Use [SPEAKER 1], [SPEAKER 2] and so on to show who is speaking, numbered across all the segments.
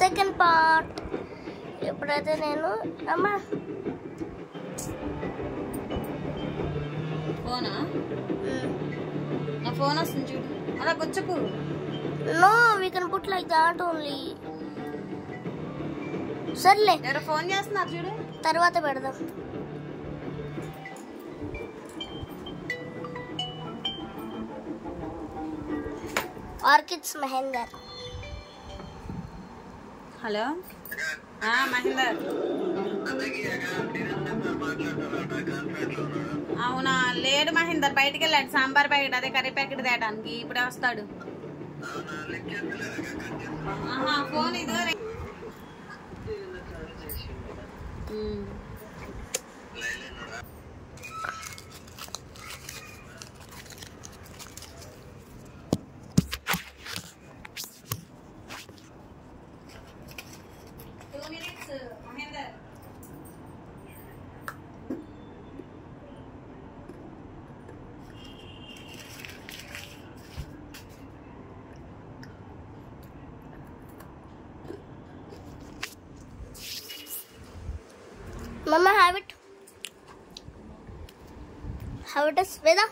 [SPEAKER 1] Second part. ఎప్పుడైతే నేను అమ్మా
[SPEAKER 2] ఫోనా నా ఫోన్ వస్తుంది చూడు. అలా గుచ్చకు.
[SPEAKER 1] No we can put like that only. సర్లే
[SPEAKER 2] ఎవరో ఫోన్ చేస్తున్నారు చూడు.
[SPEAKER 1] తర్వాత పెడదాం. ఆర్కిడ్స్ మహేందర్.
[SPEAKER 2] హలో మహేందర్. అవునా లేడు మహేందర్, బయటికి వెళ్ళాడు సాంబార్ ప్యాకెట్ అదే కర్రీ ప్యాకెట్ తేయడానికి. ఇప్పుడే వస్తాడు. ఫోన్ ఇదో Mahender.
[SPEAKER 1] Mama, have it. Have it is Veda.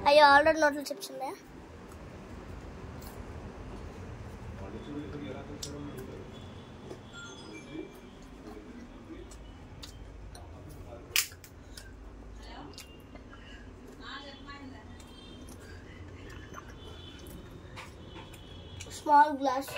[SPEAKER 1] Are you ordered noodle chips in there? Small glass.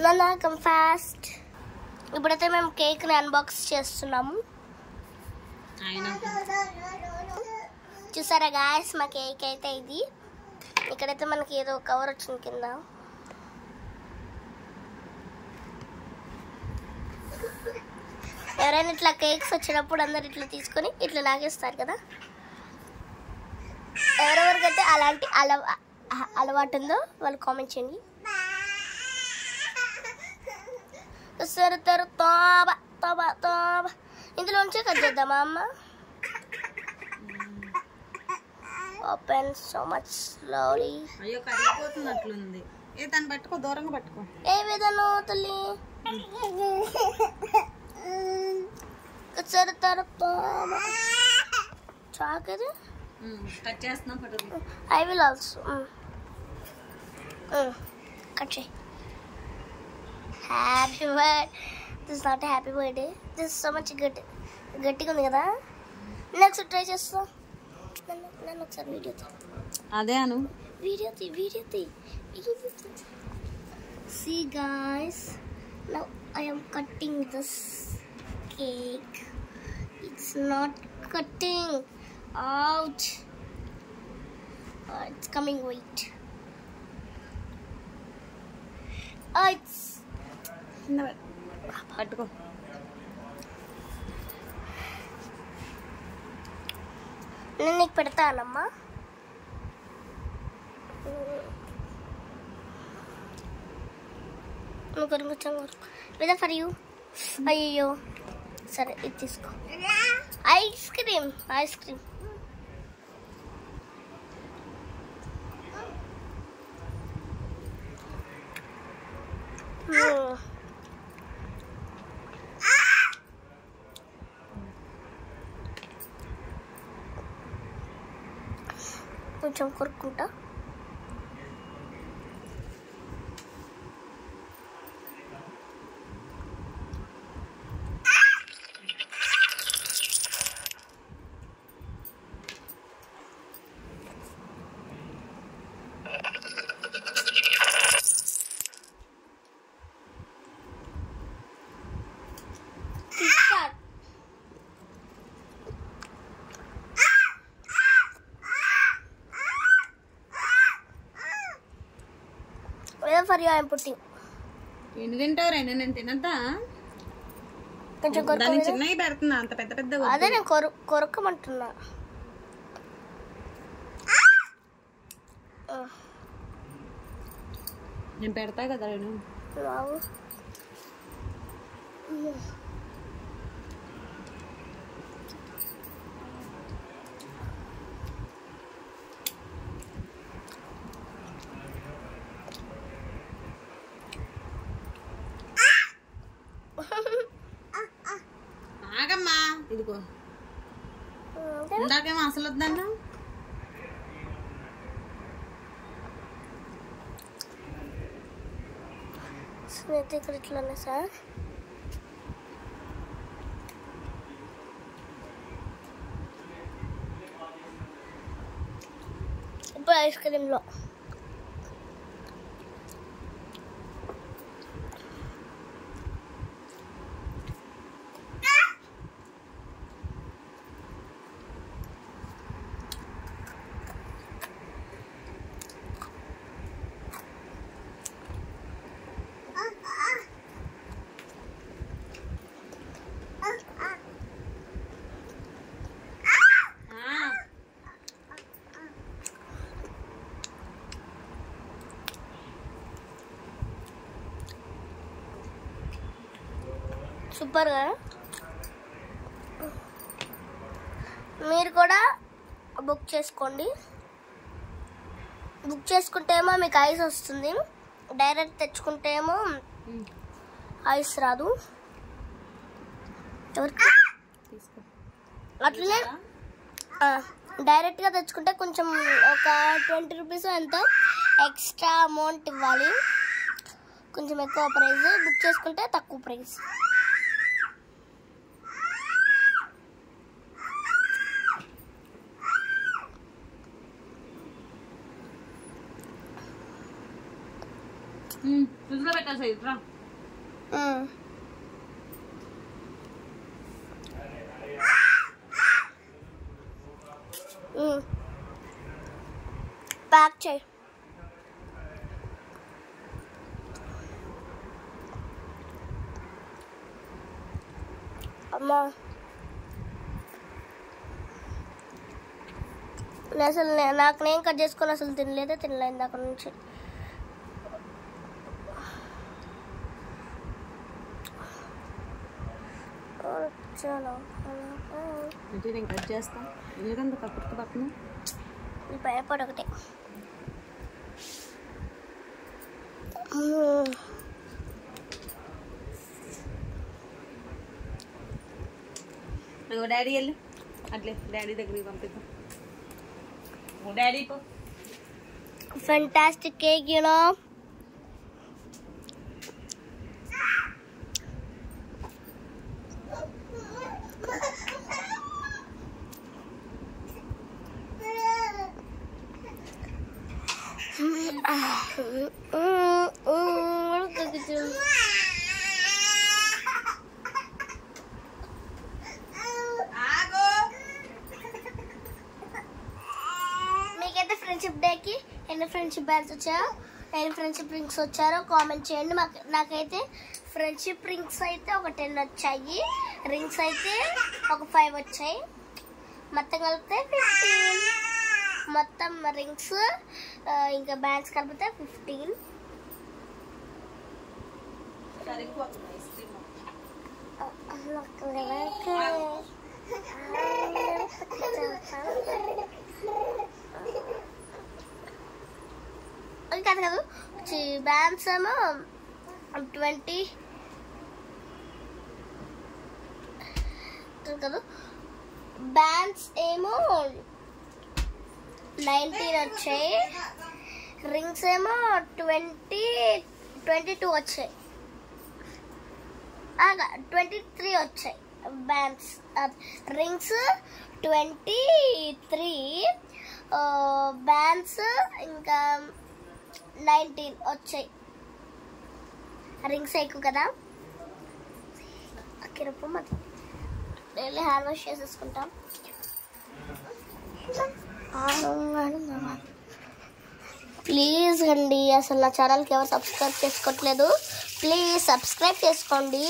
[SPEAKER 1] Nana, come fast. ఇప్పుడైతే మేము కేక్ని అన్బాక్స్ చేస్తున్నాము. చూసారా గాయస్, మా కేక్ అయితే ఇది. ఇక్కడైతే మనకి ఏదో కవర్ వచ్చింది కింద. ఎవరైనా ఇట్లా కేక్స్ వచ్చినప్పుడు అందరు ఇట్లా తీసుకొని ఇట్లా లాగేస్తారు కదా. ఎవరెవరికైతే అలాంటి అలవాటు ఉందో వాళ్ళు కామెంట్ చేయండి. ఇందులోంచే కట్ చేద్దామా అమ్మ? Open so much slowly.
[SPEAKER 2] అయ్యో కరిగిపోతున్నట్లుంది. ఏ దాన్ని పట్టుకో, దూరంగా పట్టుకో.
[SPEAKER 1] ఏ విధను తల్లి చాకది
[SPEAKER 2] కట్ చేస్తున్నాం.
[SPEAKER 1] ఐ విల్ ఆల్సో కట్ చేయి. Happy birthday. This not happy birthday, this so much గట్టిగా ఉంది కదా. నేను ఒకసారి ట్రై చేస్తా. నన్ను ఒకసారి వీడియో తీ.
[SPEAKER 2] అదే అను
[SPEAKER 1] వీడియో తీ. See guys, now I am cutting this cake. It's not cutting. Ouch. It's coming. Wait. It's
[SPEAKER 2] పట్టుకో.
[SPEAKER 1] నేను నీకు పెడతానమ్మా. కొంచెం లేదా ఫర్ యూ. అయ్యో సరే ఇది తీసుకో. Ice cream. కొంచెం కొరుక్కుంటా. For you I am putting.
[SPEAKER 2] ఎన్ని తింటావు? రెండు నేను తినద్దా?
[SPEAKER 1] కొంచెం
[SPEAKER 2] దాన్ని చిన్నవి పెడుతున్నా, అంత పెద్ద పెద్ద
[SPEAKER 1] అదే నేను కొరకమంటున్నా.
[SPEAKER 2] నేను పెడతా కదా నేను. ఆగమ్మా, ఇదిగో ఇందాకేమో అసలు వద్దన్నా.
[SPEAKER 1] స్నేహితులు ఇక్కడ ఇట్లానే సార్. ఇప్పుడు ఐస్ క్రీమ్లో సూపర్గా. మీరు కూడా బుక్ చేసుకోండి. బుక్ చేసుకుంటే ఏమో మీకు ఐస్ వస్తుంది, డైరెక్ట్ తెచ్చుకుంటే ఏమో ఐస్ రాదు. అట్లనే డైరెక్ట్గా తెచ్చుకుంటే కొంచెం ఒక 20 రూపీస్ ఎంతో ఎక్స్ట్రా అమౌంట్ ఇవ్వాలి, కొంచెం ఎక్కువ ప్రైస్. బుక్ చేసుకుంటే తక్కువ ప్రైస్.
[SPEAKER 2] ఫ్రిడ్జ్లో పెట్టాల్సి రా.
[SPEAKER 1] ప్యాక్ చేయి. అమ్మా అసలు నాకు నేను కట్ చేసుకొని అసలు తినలేదు అక్కడ నుంచి.
[SPEAKER 2] నేను కట్ చేస్తా. ఎందుకంత తక్కువ పక్కన
[SPEAKER 1] ఈ భయపడి ఒకటే.
[SPEAKER 2] డాడీ వెళ్ళి అట్లే డాడీ దగ్గరికి పంపిద్దాం. డాడీ పో.
[SPEAKER 1] Fantastic cake, you know. మీకైతే ఫ్రెండ్షిప్ డేకి ఎన్ని ఫ్రెండ్షిప్ బ్యాండ్స్ వచ్చాయో, ఎన్ని ఫ్రెండ్షిప్ రింగ్స్ వచ్చారో కామెంట్ చేయండి. నాకైతే ఫ్రెండ్షిప్ రింగ్స్ అయితే ఒక 10 వచ్చాయి, రింగ్స్ అయితే ఒక 5 వచ్చాయి. మొత్తం కలిపితే 15. మొత్తం రింగ్స్ ఇంకా బ్యాండ్స్ కలిపితే 15. కాదు కాదు బ్యాండ్స్ ఏమో 20 కాదు, బ్యాండ్స్ ఏమో 19 వచ్చాయి, రింగ్స్ ఏమో 22 వచ్చాయి, 23 వచ్చాయి. బ్యాండ్స్ రింగ్స్ 23, బ్యాండ్స్ ఇంకా 19 వచ్చాయి. రింగ్స్ ఎక్కువ కదా. అక్కడప్పు మరి డైలీ హ్యాండ్ వాష్ చేసేసుకుంటాం. ప్లీజ్ అండి, అసలు నా ఛానల్కి ఎవరు సబ్స్క్రైబ్ చేసుకోవట్లేదు, ప్లీజ్ సబ్స్క్రైబ్ చేసుకోండి.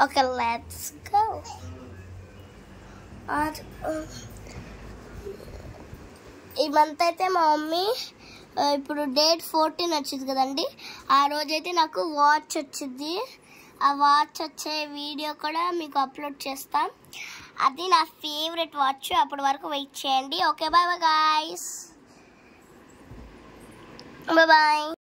[SPEAKER 1] Okay let's go. ఈ మంత్ అయితే మా మమ్మీ ఇప్పుడు డేట్ 14 వచ్చింది కదండి, ఆ రోజైతే నాకు వాచ్ వచ్చింది. ఆ వాచ్ వచ్చే వీడియో కూడా మీకు అప్లోడ్ చేస్తాం. అది నా ఫేవరెట్ వాచ్. అప్పటి వరకు వెయిట్ చేయండి. Okay bye bye guys, bye bye.